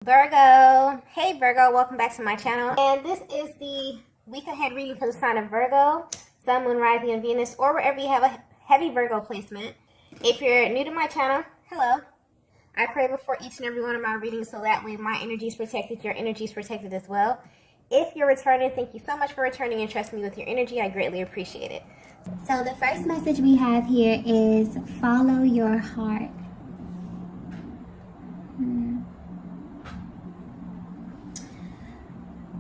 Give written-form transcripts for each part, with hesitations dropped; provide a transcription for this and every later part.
Virgo. Hey Virgo, welcome back to my channel. And this is the week ahead reading for the sign of Virgo, Sun, Moon, Rising, and Venus, or wherever you have a heavy Virgo placement. If you're new to my channel, hello. I pray before each and every one of my readings so that way my energy is protected, your energy is protected as well. If you're returning, thank you so much for returning and trusting me with your energy. I greatly appreciate it. So the first message we have here is follow your heart.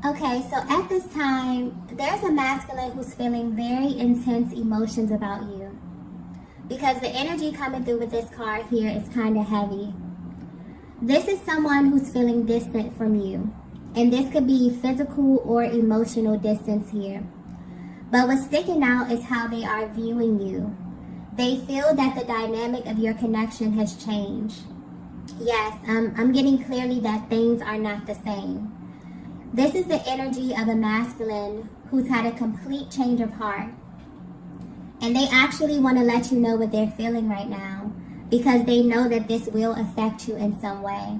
Okay, so at this time, there's a masculine who's feeling very intense emotions about you. Because the energy coming through with this card here is kind of heavy. This is someone who's feeling distant from you. And this could be physical or emotional distance here. But what's sticking out is how they are viewing you. They feel that the dynamic of your connection has changed. Yes, I'm getting clearly that things are not the same. This is the energy of a masculine who's had a complete change of heart. And they actually want to let you know what they're feeling right now because they know that this will affect you in some way.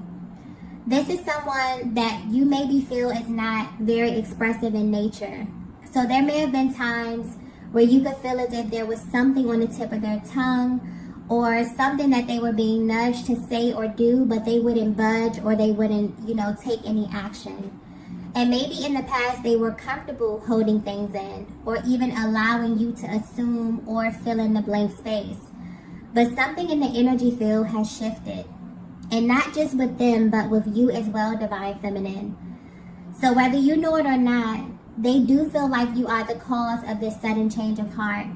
This is someone that you maybe feel is not very expressive in nature. So there may have been times where you could feel as if there was something on the tip of their tongue or something that they were being nudged to say or do, but they wouldn't budge or they wouldn't, take any action. And maybe in the past they were comfortable holding things in or even allowing you to assume or fill in the blank space. But something in the energy field has shifted. And not just with them, but with you as well, Divine Feminine. So whether you know it or not, they do feel like you are the cause of this sudden change of heart.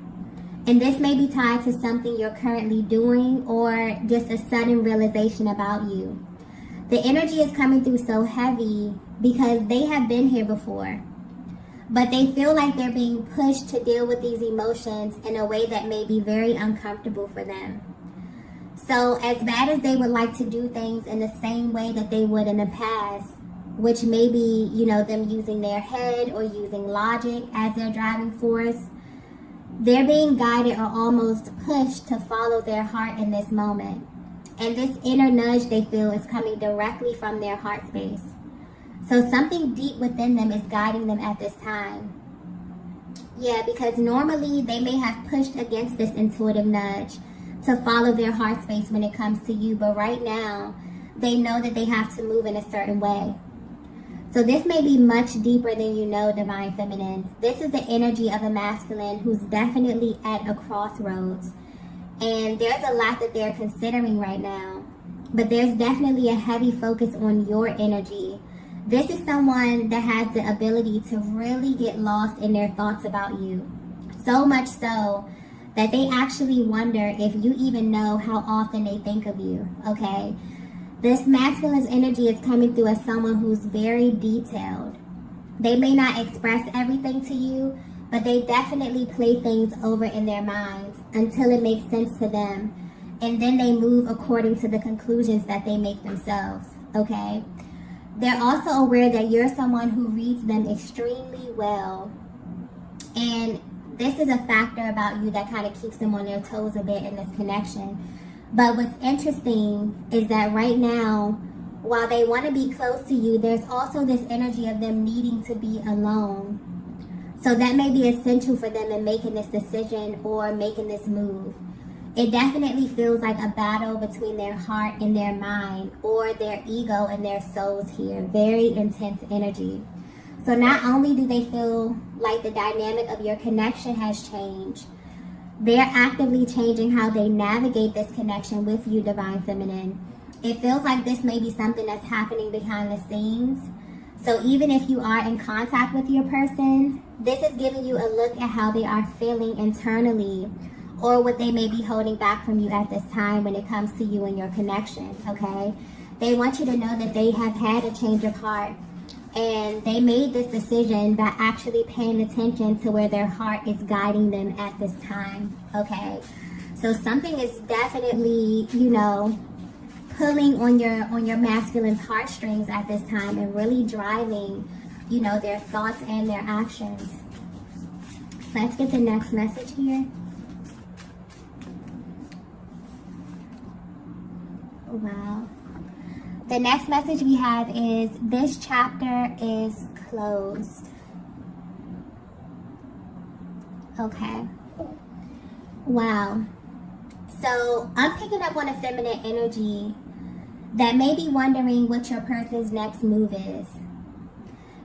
And this may be tied to something you're currently doing or just a sudden realization about you. The energy is coming through so heavy because they have been here before. But they feel like they're being pushed to deal with these emotions in a way that may be very uncomfortable for them. So as bad as they would like to do things in the same way that they would in the past, which may be, them using their head or using logic as their driving force, they're being guided or almost pushed to follow their heart in this moment. And this inner nudge they feel is coming directly from their heart space. So something deep within them is guiding them at this time. Yeah, because normally they may have pushed against this intuitive nudge to follow their heart space when it comes to you. But right now, they know that they have to move in a certain way. So this may be much deeper than you know, Divine Feminine. This is the energy of a masculine who's definitely at a crossroads. And there's a lot that they're considering right now. But there's definitely a heavy focus on your energy. This is someone that has the ability to really get lost in their thoughts about you. So much so that they actually wonder if you even know how often they think of you, okay? This masculine's energy is coming through as someone who's very detailed. They may not express everything to you, but they definitely play things over in their minds until it makes sense to them. And then they move according to the conclusions that they make themselves, okay? They're also aware that you're someone who reads them extremely well. And this is a factor about you that kind of keeps them on their toes a bit in this connection. But what's interesting is that right now, while they want to be close to you, there's also this energy of them needing to be alone. So that may be essential for them in making this decision or making this move. It definitely feels like a battle between their heart and their mind, or their ego and their souls here. Very intense energy. So not only do they feel like the dynamic of your connection has changed, they're actively changing how they navigate this connection with you, Divine Feminine. It feels like this may be something that's happening behind the scenes. So even if you are in contact with your person, this is giving you a look at how they are feeling internally or what they may be holding back from you at this time when it comes to you and your connection, okay? They want you to know that they have had a change of heart. And they made this decision by actually paying attention to where their heart is guiding them at this time, okay? So something is definitely, pulling on your masculine's heartstrings at this time and really driving, their thoughts and their actions. Let's get the next message here. Wow. The next message we have is this chapter is closed. Okay. Wow. So I'm picking up on a feminine energy that may be wondering what your person's next move is.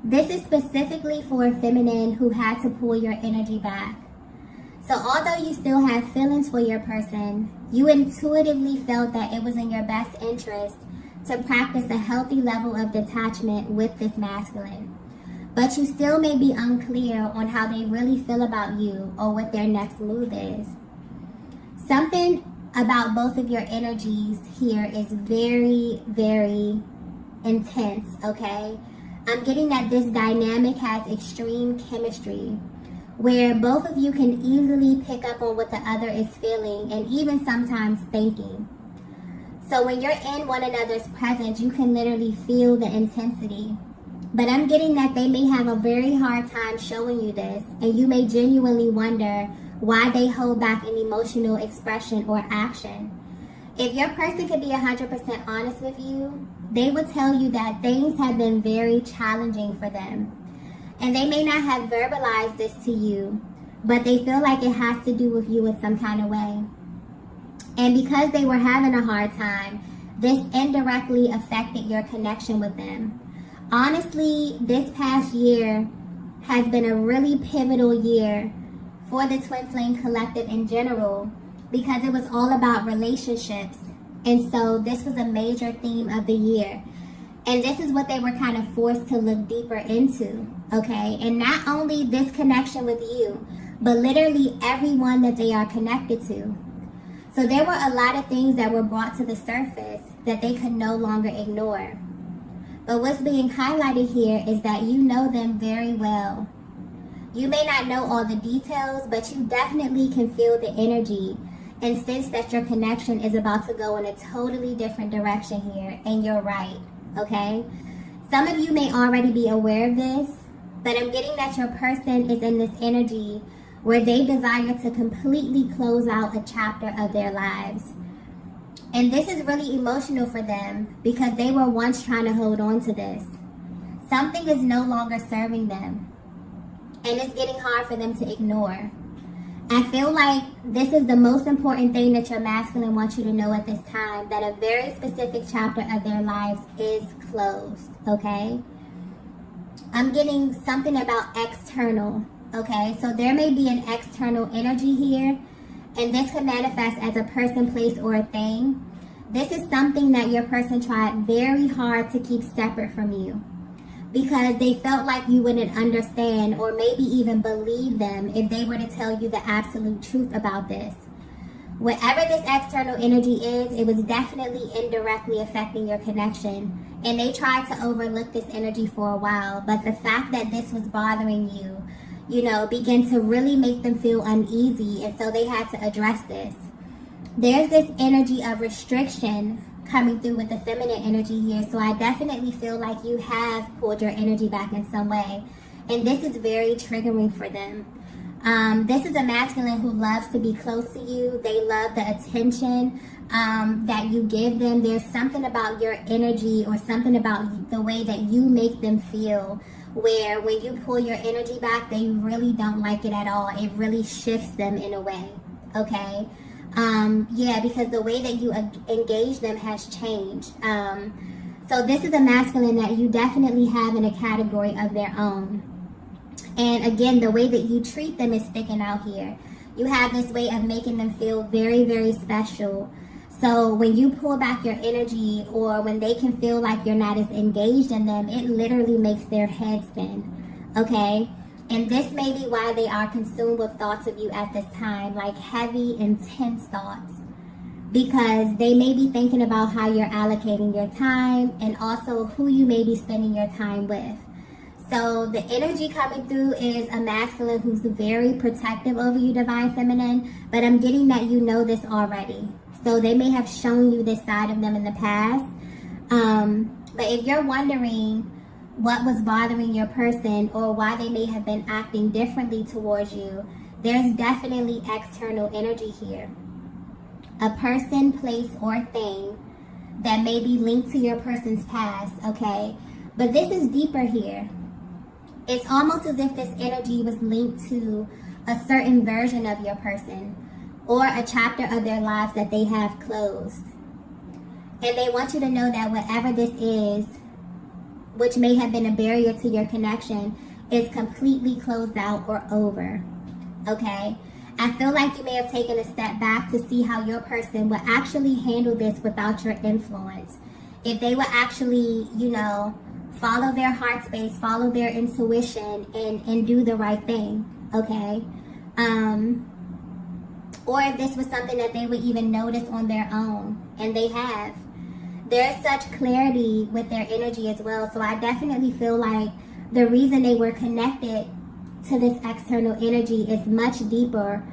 This is specifically for a feminine who had to pull your energy back. So although you still have feelings for your person, you intuitively felt that it was in your best interest to practice a healthy level of detachment with this masculine. But you still may be unclear on how they really feel about you or what their next move is. Something about both of your energies here is very, very intense, okay? I'm getting that this dynamic has extreme chemistry, where both of you can easily pick up on what the other is feeling and even sometimes thinking. So when you're in one another's presence, you can literally feel the intensity. But I'm getting that they may have a very hard time showing you this, and you may genuinely wonder why they hold back an emotional expression or action. If your person could be 100% honest with you, they would tell you that things have been very challenging for them. And they may not have verbalized this to you, but they feel like it has to do with you in some kind of way. And because they were having a hard time, this indirectly affected your connection with them. Honestly, this past year has been a really pivotal year for the Twin Flame Collective in general, because it was all about relationships. And so this was a major theme of the year. And this is what they were kind of forced to look deeper into, okay? And not only this connection with you, but literally everyone that they are connected to. So there were a lot of things that were brought to the surface that they could no longer ignore. But what's being highlighted here is that you know them very well. You may not know all the details, but you definitely can feel the energy and sense that your connection is about to go in a totally different direction here, and you're right, okay? Some of you may already be aware of this, but I'm getting that your person is in this energy where they desire to completely close out a chapter of their lives. And this is really emotional for them because they were once trying to hold on to this. Something is no longer serving them, and it's getting hard for them to ignore. I feel like this is the most important thing that your masculine wants you to know at this time, that a very specific chapter of their lives is closed, okay? I'm getting something about external, okay? So there may be an external energy here, and this could manifest as a person, place, or a thing. This is something that your person tried very hard to keep separate from you, because they felt like you wouldn't understand or maybe even believe them if they were to tell you the absolute truth about this. Whatever this external energy is, it was definitely indirectly affecting your connection. And they tried to overlook this energy for a while, but the fact that this was bothering you, began to really make them feel uneasy, and so they had to address this. There's this energy of restriction coming through with the feminine energy here, so I definitely feel like you have pulled your energy back in some way, and this is very triggering for them. This is a masculine who loves to be close to you. They love the attention that you give them. There's something about your energy or something about the way that you make them feel, where when you pull your energy back, they really don't like it at all. It really shifts them in a way, okay? Because the way that you engage them has changed. So this is a masculine that you definitely have in a category of their own. And again, the way that you treat them is sticking out here. You have this way of making them feel very, very special. So when you pull back your energy, or when they can feel like you're not as engaged in them, it literally makes their head spin, okay? And this may be why they are consumed with thoughts of you at this time, like heavy, intense thoughts. Because they may be thinking about how you're allocating your time, and also who you may be spending your time with. So the energy coming through is a masculine who's very protective over you, Divine Feminine, but I'm getting that you know this already. So they may have shown you this side of them in the past. But if you're wondering what was bothering your person or why they may have been acting differently towards you, there's definitely external energy here. A person, place, or thing that may be linked to your person's past, okay? But this is deeper here. It's almost as if this energy was linked to a certain version of your person or a chapter of their lives that they have closed. And they want you to know that whatever this is, which may have been a barrier to your connection, is completely closed out or over, okay? I feel like you may have taken a step back to see how your person would actually handle this without your influence. If they would actually, follow their heart space, follow their intuition, and do the right thing, okay? Or if this was something that they would even notice on their own, and they have. There's such clarity with their energy as well, so I definitely feel like the reason they were connected to this external energy is much deeper,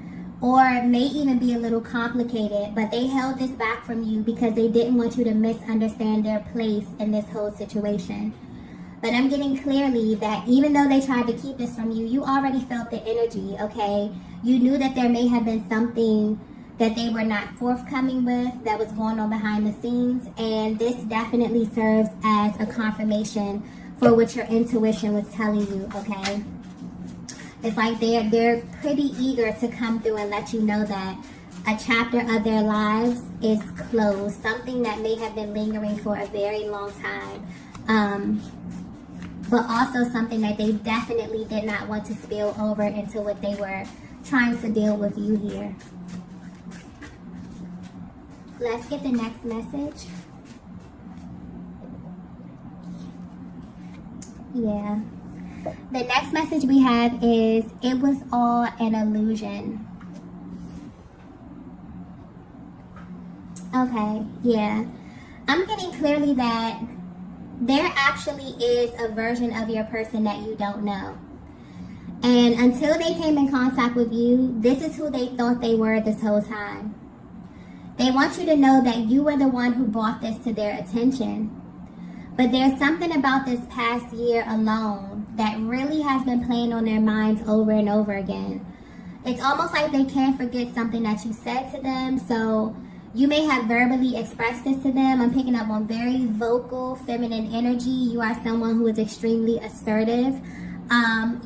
or may even be a little complicated, but they held this back from you because they didn't want you to misunderstand their place in this whole situation. But I'm getting clearly that even though they tried to keep this from you, you already felt the energy, okay? You knew that there may have been something that they were not forthcoming with that was going on behind the scenes, and this definitely serves as a confirmation for what your intuition was telling you, okay? It's like they're pretty eager to come through and let you know that a chapter of their lives is closed, something that may have been lingering for a very long time, but also something that they definitely did not want to spill over into what they were trying to deal with you here. Let's get the next message. Yeah. The next message we have is, it was all an illusion. Okay, yeah. I'm getting clearly that there actually is a version of your person that you don't know. And until they came in contact with you, this is who they thought they were this whole time. They want you to know that you were the one who brought this to their attention. But there's something about this past year alone that really has been playing on their minds over and over again. It's almost like they can't forget something that you said to them. So you may have verbally expressed this to them. I'm picking up on very vocal, feminine energy. You are someone who is extremely assertive.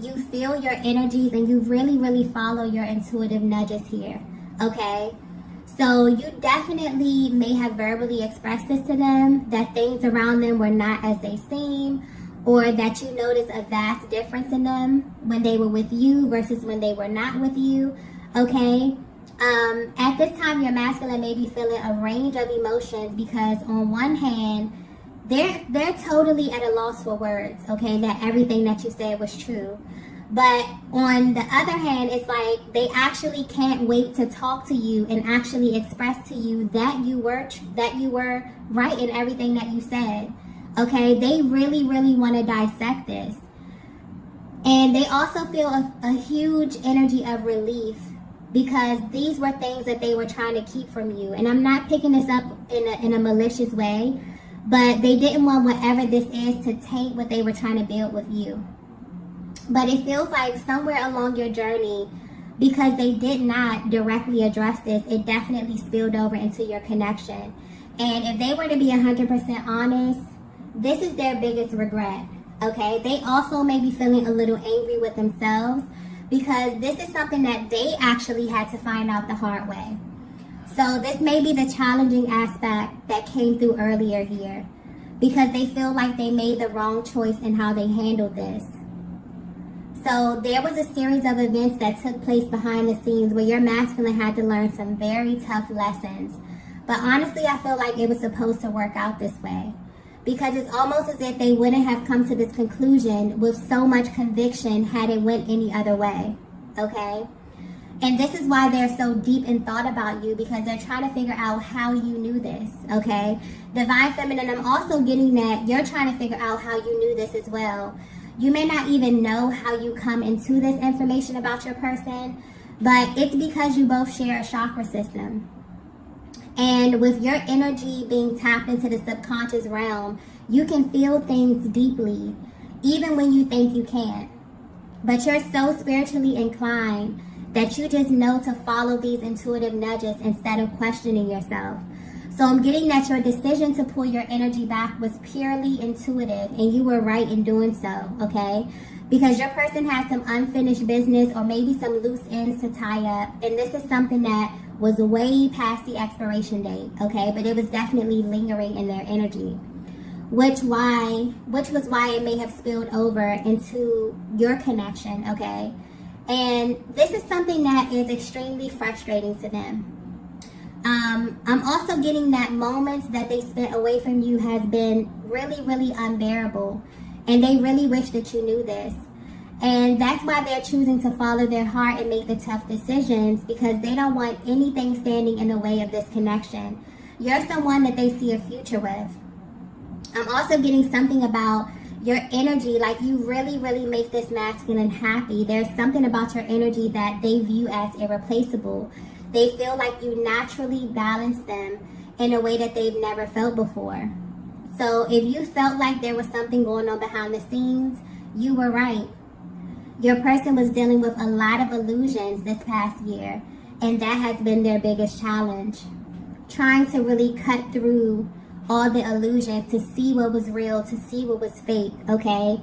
You feel your energies and you really, really follow your intuitive nudges here, okay? So you definitely may have verbally expressed this to them, that things around them were not as they seem, or that you noticed a vast difference in them when they were with you versus when they were not with you, okay? At this time, your masculine may be feeling a range of emotions because on one hand, they're totally at a loss for words, okay, that everything that you said was true. But on the other hand, it's like they actually can't wait to talk to you and actually express to you that you were right in everything that you said. Okay, they really, really want to dissect this. And they also feel a huge energy of relief because these were things that they were trying to keep from you. And I'm not picking this up in a malicious way, but they didn't want whatever this is to taint what they were trying to build with you. But it feels like somewhere along your journey, because they did not directly address this, it definitely spilled over into your connection. And if they were to be 100% honest, this is their biggest regret, okay? They also may be feeling a little angry with themselves because this is something that they actually had to find out the hard way. So this may be the challenging aspect that came through earlier here because they feel like they made the wrong choice in how they handled this. So there was a series of events that took place behind the scenes where your masculine had to learn some very tough lessons. But honestly, I feel like it was supposed to work out this way. Because it's almost as if they wouldn't have come to this conclusion with so much conviction had it went any other way. Okay? And this is why they're so deep in thought about you, because they're trying to figure out how you knew this. Okay? Divine Feminine, I'm also getting that you're trying to figure out how you knew this as well. You may not even know how you come into this information about your person, but it's because you both share a chakra system. And with your energy being tapped into the subconscious realm, you can feel things deeply, even when you think you can't. But you're so spiritually inclined that you just know to follow these intuitive nudges instead of questioning yourself. So I'm getting that your decision to pull your energy back was purely intuitive, and you were right in doing so, okay? Because your person has some unfinished business or maybe some loose ends to tie up, and this is something that was way past the expiration date, okay? But it was definitely lingering in their energy, which was why it may have spilled over into your connection, okay? And this is something that is extremely frustrating to them. I'm also getting that moments that they spent away from you has been really, really unbearable. And they really wish that you knew this. And that's why they're choosing to follow their heart and make the tough decisions, because they don't want anything standing in the way of this connection. You're someone that they see a future with. I'm also getting something about your energy, like you really, really make this masculine happy. There's something about your energy that they view as irreplaceable. They feel like you naturally balance them in a way that they've never felt before. So if you felt like there was something going on behind the scenes, you were right. Your person was dealing with a lot of illusions this past year, and that has been their biggest challenge. Trying to really cut through all the illusions to see what was real, to see what was fake, okay?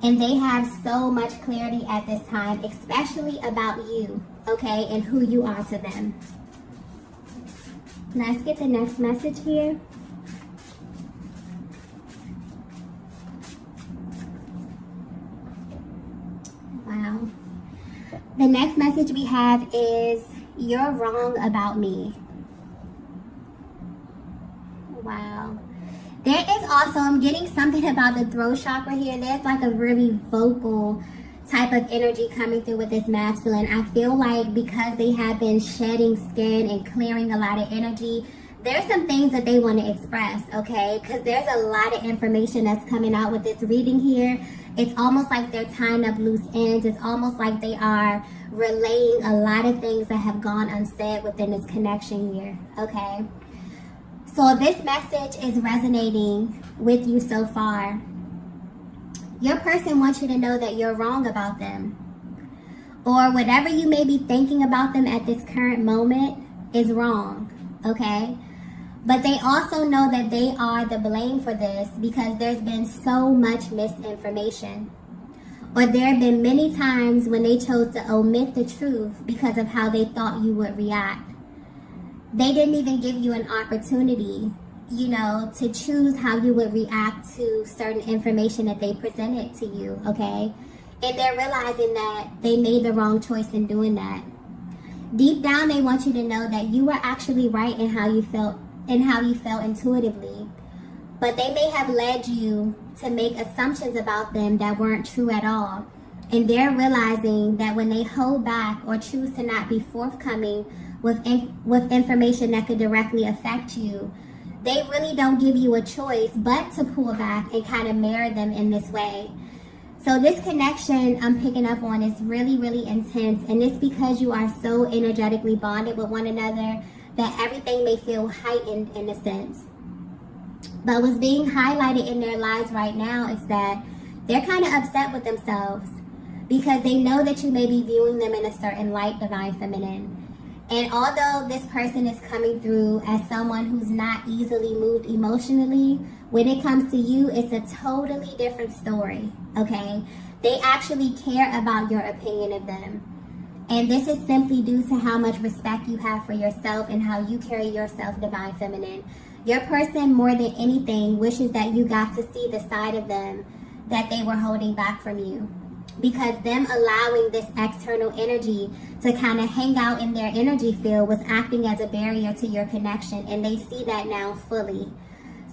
And they have so much clarity at this time, especially about you, okay, and who you are to them. Let's get the next message here. Wow. The next message we have is, you're wrong about me. Wow. There is also, I'm getting something about the throat chakra here. There's like a really vocal type of energy coming through with this masculine. I feel like because they have been shedding skin and clearing a lot of energy, there's some things that they want to express, okay? Because there's a lot of information that's coming out with this reading here. It's almost like they're tying up loose ends. It's almost like they are relaying a lot of things that have gone unsaid within this connection here, okay? So this message is resonating with you so far. Your person wants you to know that you're wrong about them. Or whatever you may be thinking about them at this current moment is wrong, okay? But they also know that they are the blame for this because there's been so much misinformation. Or there have been many times when they chose to omit the truth because of how they thought you would react. They didn't even give you an opportunity, you know, to choose how you would react to certain information that they presented to you, okay? And they're realizing that they made the wrong choice in doing that. Deep down, they want you to know that you were actually right in how you felt intuitively. But they may have led you to make assumptions about them that weren't true at all. And they're realizing that when they hold back or choose to not be forthcoming with information that could directly affect you, they really don't give you a choice but to pull back and kind of mirror them in this way. So this connection I'm picking up on is really, really intense. And it's because you are so energetically bonded with one another that everything may feel heightened in a sense. But what's being highlighted in their lives right now is that they're kind of upset with themselves because they know that you may be viewing them in a certain light, Divine Feminine. And although this person is coming through as someone who's not easily moved emotionally, when it comes to you, it's a totally different story, okay? They actually care about your opinion of them. And this is simply due to how much respect you have for yourself and how you carry yourself, Divine Feminine. Your person, more than anything, wishes that you got to see the side of them that they were holding back from you. Because them allowing this external energy to kind of hang out in their energy field was acting as a barrier to your connection, and they see that now fully.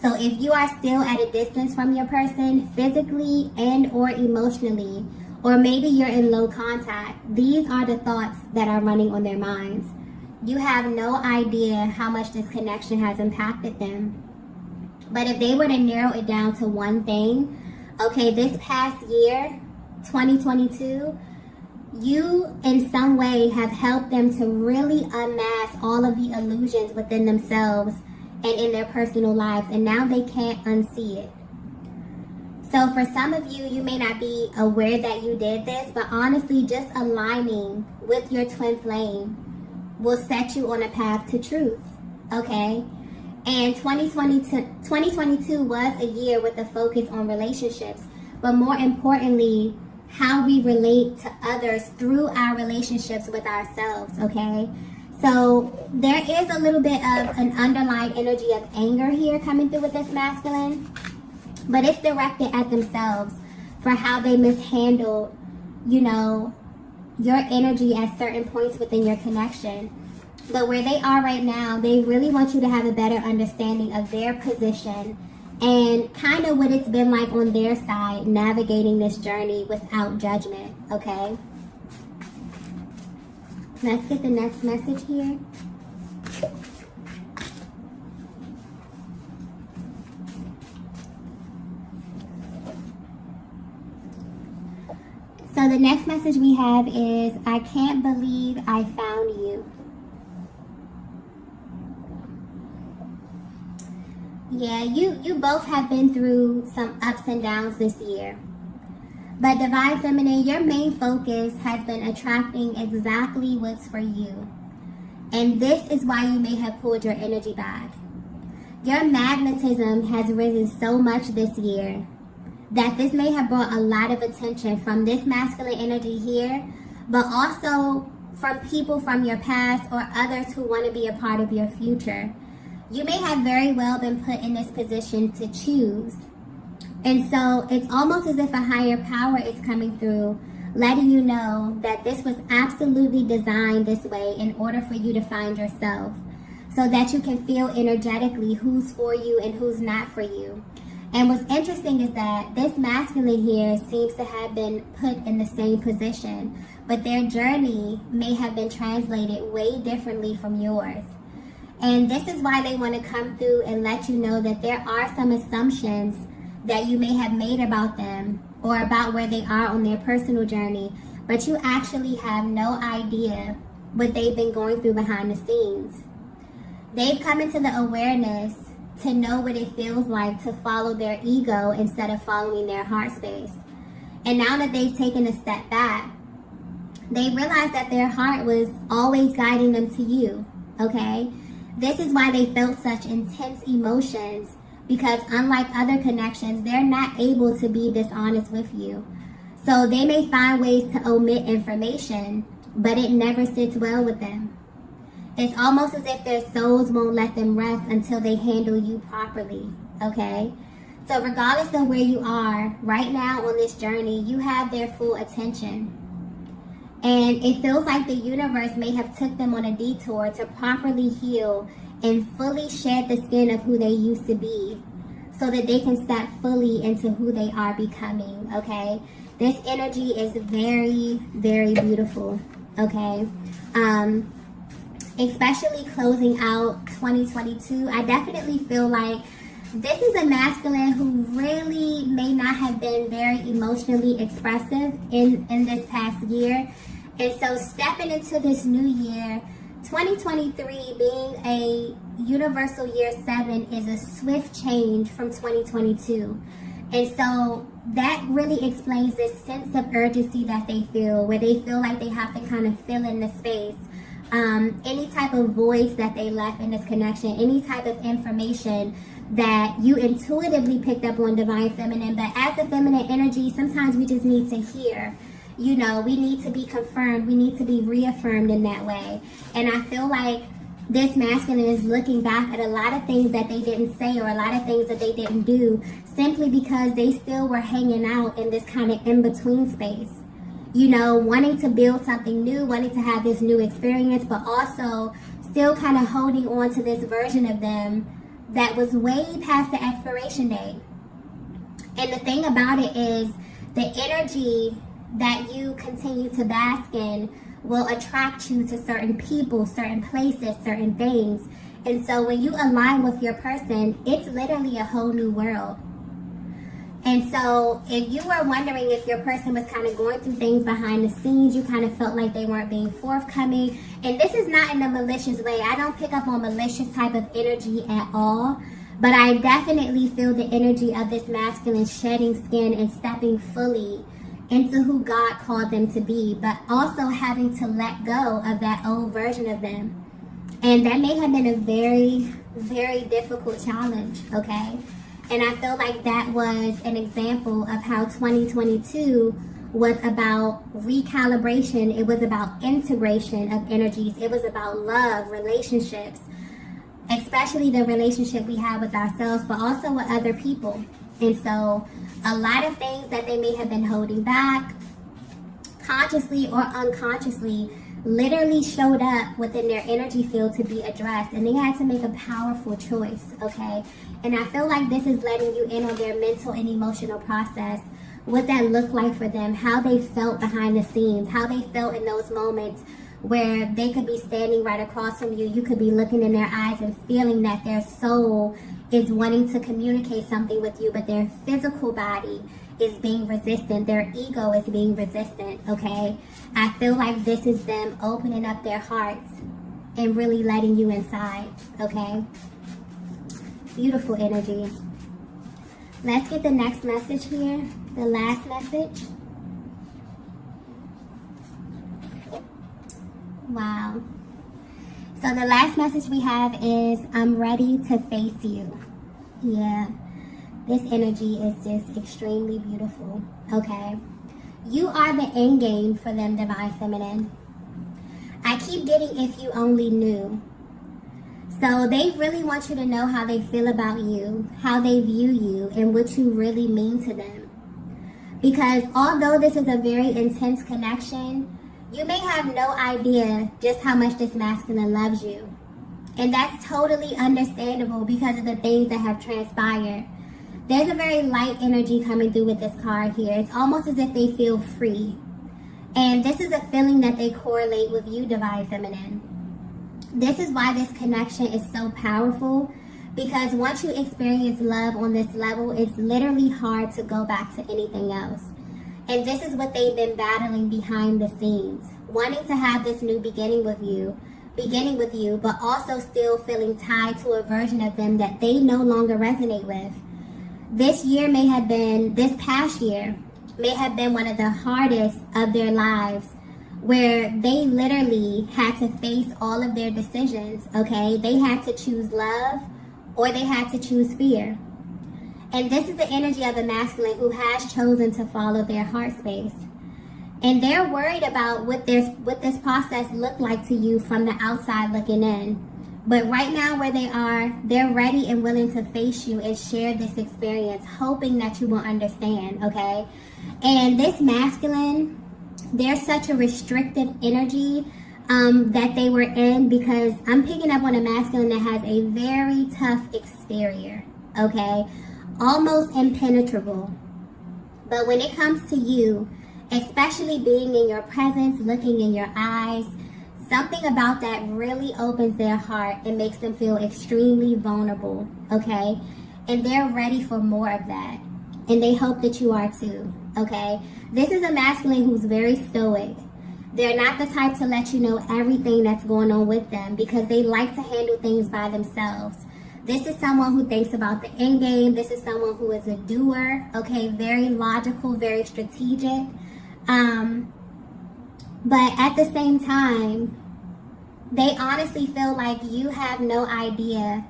So if you are still at a distance from your person, physically and or emotionally, or maybe you're in low contact, these are the thoughts that are running on their minds. You have no idea how much this connection has impacted them. But if they were to narrow it down to one thing, okay, this past year, 2022, you in some way have helped them to really unmask all of the illusions within themselves and in their personal lives, and now they can't unsee it. So for some of you, you may not be aware that you did this, but honestly, just aligning with your twin flame will set you on a path to truth, okay? And 2022 was a year with a focus on relationships, but more importantly, how we relate to others through our relationships with ourselves, okay? So there is a little bit of an underlying energy of anger here coming through with this masculine, but it's directed at themselves for how they mishandled, your energy at certain points within your connection. But where they are right now, they really want you to have a better understanding of their position and kind of what it's been like on their side navigating this journey without judgment, okay? Let's get the next message here. So the next message we have is, I can't believe I found you. Yeah, you both have been through some ups and downs this year. But Divine Feminine, your main focus has been attracting exactly what's for you. And this is why you may have pulled your energy back. Your magnetism has risen so much this year that this may have brought a lot of attention from this masculine energy here, but also from people from your past or others who want to be a part of your future. You may have very well been put in this position to choose. And so it's almost as if a higher power is coming through, letting you know that this was absolutely designed this way in order for you to find yourself, so that you can feel energetically who's for you and who's not for you. And what's interesting is that this masculine here seems to have been put in the same position, but their journey may have been translated way differently from yours. And this is why they want to come through and let you know that there are some assumptions that you may have made about them or about where they are on their personal journey, but you actually have no idea what they've been going through behind the scenes. They've come into the awareness to know what it feels like to follow their ego instead of following their heart space. And now that they've taken a step back, they realize that their heart was always guiding them to you, okay? This is why they felt such intense emotions, because unlike other connections, they're not able to be dishonest with you. So they may find ways to omit information, but it never sits well with them. It's almost as if their souls won't let them rest until they handle you properly, okay? So regardless of where you are right now on this journey, you have their full attention. And it feels like the universe may have took them on a detour to properly heal and fully shed the skin of who they used to be, so that they can step fully into who they are becoming, okay? This energy is very, very beautiful, okay? Especially closing out 2022, I definitely feel like this is a masculine who really may not have been very emotionally expressive in this past year. And so stepping into this new year, 2023 being a universal year 7 is a swift change from 2022. And so that really explains this sense of urgency that they feel, where they feel like they have to kind of fill in the space. Any type of voice that they left in this connection, any type of information that you intuitively picked up on Divine Feminine, but as a feminine energy, sometimes we just need to hear. We need to be confirmed. We need to be reaffirmed in that way. And I feel like this masculine is looking back at a lot of things that they didn't say or a lot of things that they didn't do simply because they still were hanging out in this kind of in-between space. Wanting to build something new, wanting to have this new experience, but also still kind of holding on to this version of them that was way past the expiration date. And the thing about it is the energy that you continue to bask in will attract you to certain people, certain places, certain things. And so when you align with your person, it's literally a whole new world. And so if you were wondering if your person was kind of going through things behind the scenes, you kind of felt like they weren't being forthcoming. And this is not in a malicious way. I don't pick up on malicious type of energy at all. But I definitely feel the energy of this masculine shedding skin and stepping fully into who God called them to be, but also having to let go of that old version of them. And that may have been a very, very difficult challenge, okay? And I feel like that was an example of how 2022 was about recalibration. It was about integration of energies. It was about love, relationships, especially the relationship we have with ourselves, but also with other people. And so a lot of things that they may have been holding back, consciously or unconsciously, literally showed up within their energy field to be addressed, and they had to make a powerful choice, okay? And I feel like this is letting you in on their mental and emotional process, what that looked like for them, how they felt behind the scenes, how they felt in those moments where they could be standing right across from you. You could be looking in their eyes and feeling that their soul is wanting to communicate something with you, but their physical body is being resistant. Their ego is being resistant, okay? I feel like this is them opening up their hearts and really letting you inside, okay? Beautiful energy. Let's get the next message here, the last message. Wow. So the last message we have is, I'm ready to face you. Yeah. This energy is just extremely beautiful, okay? You are the end game for them, Divine Feminine. I keep getting if you only knew. So they really want you to know how they feel about you, how they view you, and what you really mean to them. Because although this is a very intense connection, you may have no idea just how much this masculine loves you. And that's totally understandable because of the things that have transpired. There's a very light energy coming through with this card here. It's almost as if they feel free. And this is a feeling that they correlate with you, Divine Feminine. This is why this connection is so powerful, because once you experience love on this level, it's literally hard to go back to anything else. And this is what they've been battling behind the scenes, wanting to have this new beginning with you, but also still feeling tied to a version of them that they no longer resonate with. This past year may have been one of the hardest of their lives, where they literally had to face all of their decisions, okay? They had to choose love or they had to choose fear. And this is the energy of a masculine who has chosen to follow their heart space. And they're worried about what this process looked like to you from the outside looking in. But right now where they are, they're ready and willing to face you and share this experience, hoping that you will understand, okay? And this masculine, there's such a restrictive energy that they were in, because I'm picking up on a masculine that has a very tough exterior, okay? Almost impenetrable. But when it comes to you, especially being in your presence, looking in your eyes, something about that really opens their heart and makes them feel extremely vulnerable, okay? And they're ready for more of that. And they hope that you are too, okay? This is a masculine who's very stoic. They're not the type to let you know everything that's going on with them, because they like to handle things by themselves. This is someone who thinks about the end game. This is someone who is a doer, okay? Very logical, very strategic. But at the same time, they honestly feel like you have no idea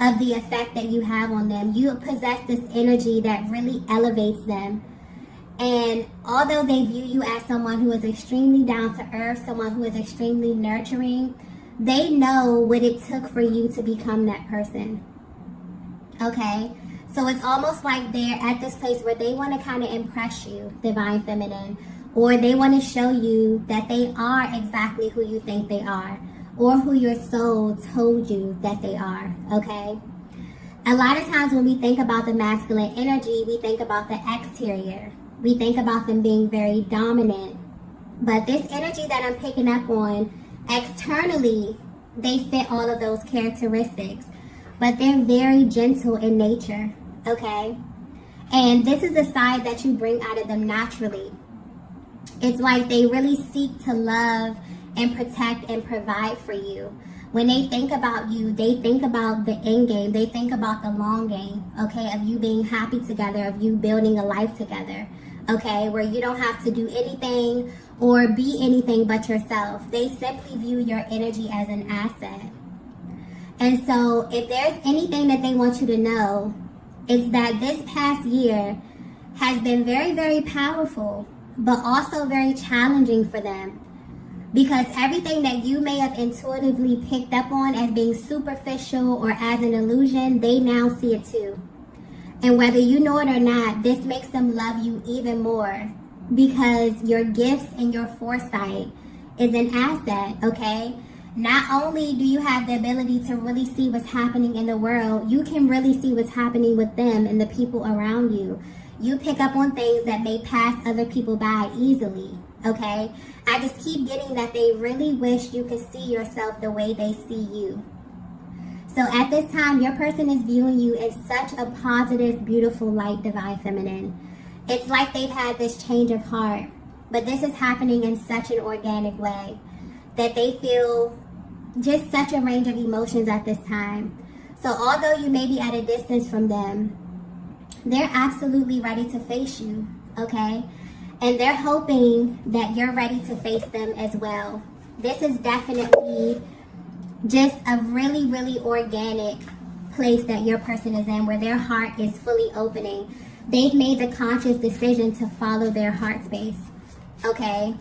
of the effect that you have on them. You possess this energy that really elevates them. And although they view you as someone who is extremely down to earth, someone who is extremely nurturing, they know what it took for you to become that person. Okay? So it's almost like they're at this place where they want to kind of impress you, Divine Feminine, or they want to show you that they are exactly who you think they are, or who your soul told you that they are, okay? A lot of times when we think about the masculine energy, we think about the exterior. We think about them being very dominant. But this energy that I'm picking up on, externally, they fit all of those characteristics. But they're very gentle in nature, okay? And this is the side that you bring out of them naturally. It's like they really seek to love and protect and provide for you. When they think about you, they think about the end game. They think about the long game, okay, of you being happy together, of you building a life together, okay, where you don't have to do anything or be anything but yourself. They simply view your energy as an asset. And so if there's anything that they want you to know, it's that this past year has been very, very powerful, but also very challenging for them. Because everything that you may have intuitively picked up on as being superficial or as an illusion, they now see it too. And whether you know it or not, this makes them love you even more, because your gifts and your foresight is an asset, okay? Not only do you have the ability to really see what's happening in the world, you can really see what's happening with them and the people around you. You pick up on things that may pass other people by easily, okay? I just keep getting that they really wish you could see yourself the way they see you. So at this time, your person is viewing you in such a positive, beautiful light, divine feminine. It's like they've had this change of heart, but this is happening in such an organic way that they feel just such a range of emotions at this time. So although you may be at a distance from them, they're absolutely ready to face you, okay? And they're hoping that you're ready to face them as well. This is definitely just a really, really organic place that your person is in, where their heart is fully opening. They've made the conscious decision to follow their heart space, okay?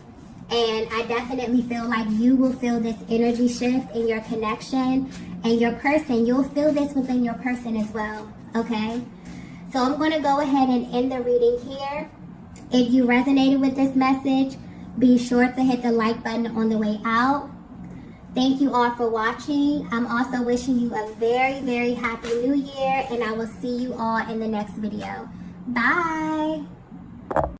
And I definitely feel like you will feel this energy shift in your connection, and your person, you'll feel this within your person as well, okay? So I'm going to go ahead and end the reading here. If you resonated with this message, be sure to hit the like button on the way out. Thank you all for watching. I'm also wishing you a very, very happy new year, and I will see you all in the next video. Bye.